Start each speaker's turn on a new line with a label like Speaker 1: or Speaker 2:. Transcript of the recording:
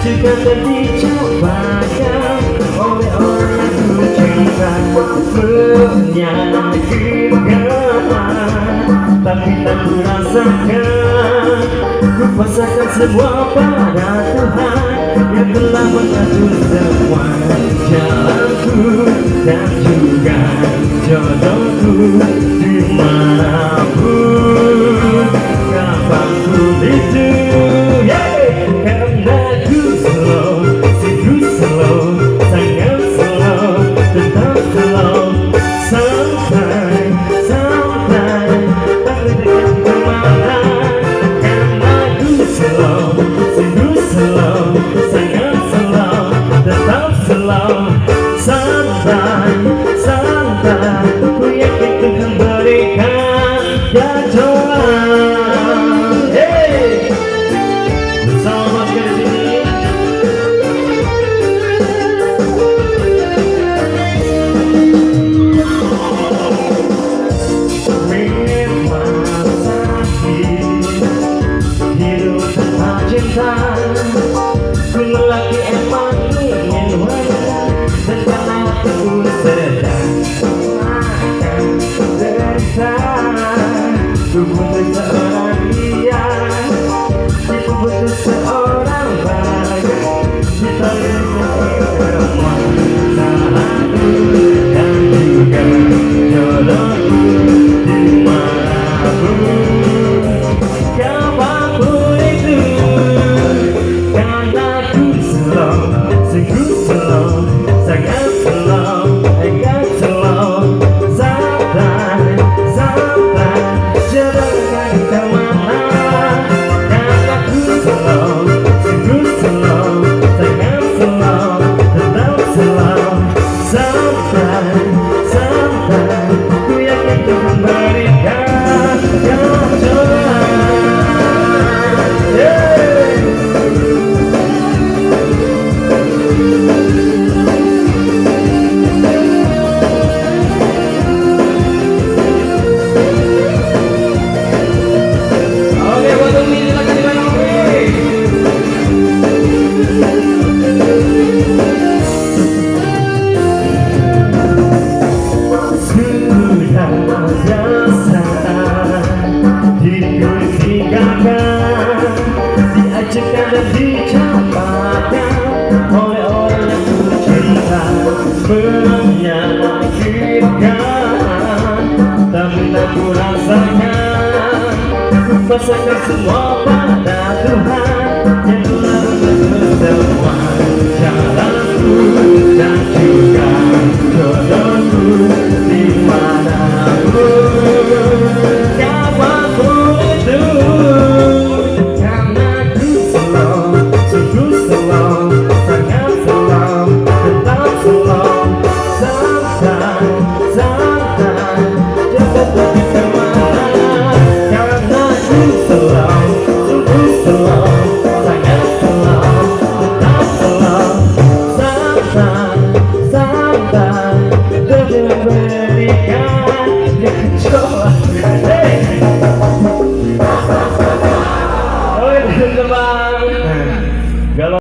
Speaker 1: Jika terdicobakan oleh orang yang ku cinta, menyakitkan, tapi tak ku rasakan. Ku pasrahkan semua pada Tuhan yang telah mengatur semua jalanku dan juga jodohku. Dimanapun, kapanpun itu, karena ku slow, sungguh slow, sangat slow, tetap slow, santai, santai, tak dekat kemana. Karena ku slow, sungguh slow, sangat slow, tetap slow, santai, santai. Ku yakin Tuhan berikan jalan. Hey, bersama sekali sini. Memang sakit hidup tanpa cinta. Ku lelaki emang ingin wanita, dan karena aku sedang makan derita. Ku butuh seorang dia, ku butuh seorang bagai kita yang semua salahku dan juga jodohku. Dimanapun, kapanpun itu, karena ku slow, sungguh slow, sangat slow, agak slow, santai, santai, jangan kemana. Karena ku slow, sungguh slow, sangat slow, tetap slow, santai, santai. Ku yakin Tuhan berikan jalan. Oke, buat Umi silakan dimana Umi? Sudah biasa ditinggalkan, diajarkan dan dicapakan oleh orang yang ku cinta. Menyakitkan, tapi tak ku rasakan. Ku pasrahkan semua pada Tuhan yang telah mengatur semua jalanku dan juga jodohku. Dimanapun, kapanpun itu, karena ku slow, sungguh slow, sangat slow, tetap slow, santai, santai, jangan pergi kemana. Karena ku slow, sungguh slow, sangat slow, tetap slow, santai, santai, jangan berikan jalan. Hey, oh teman-teman.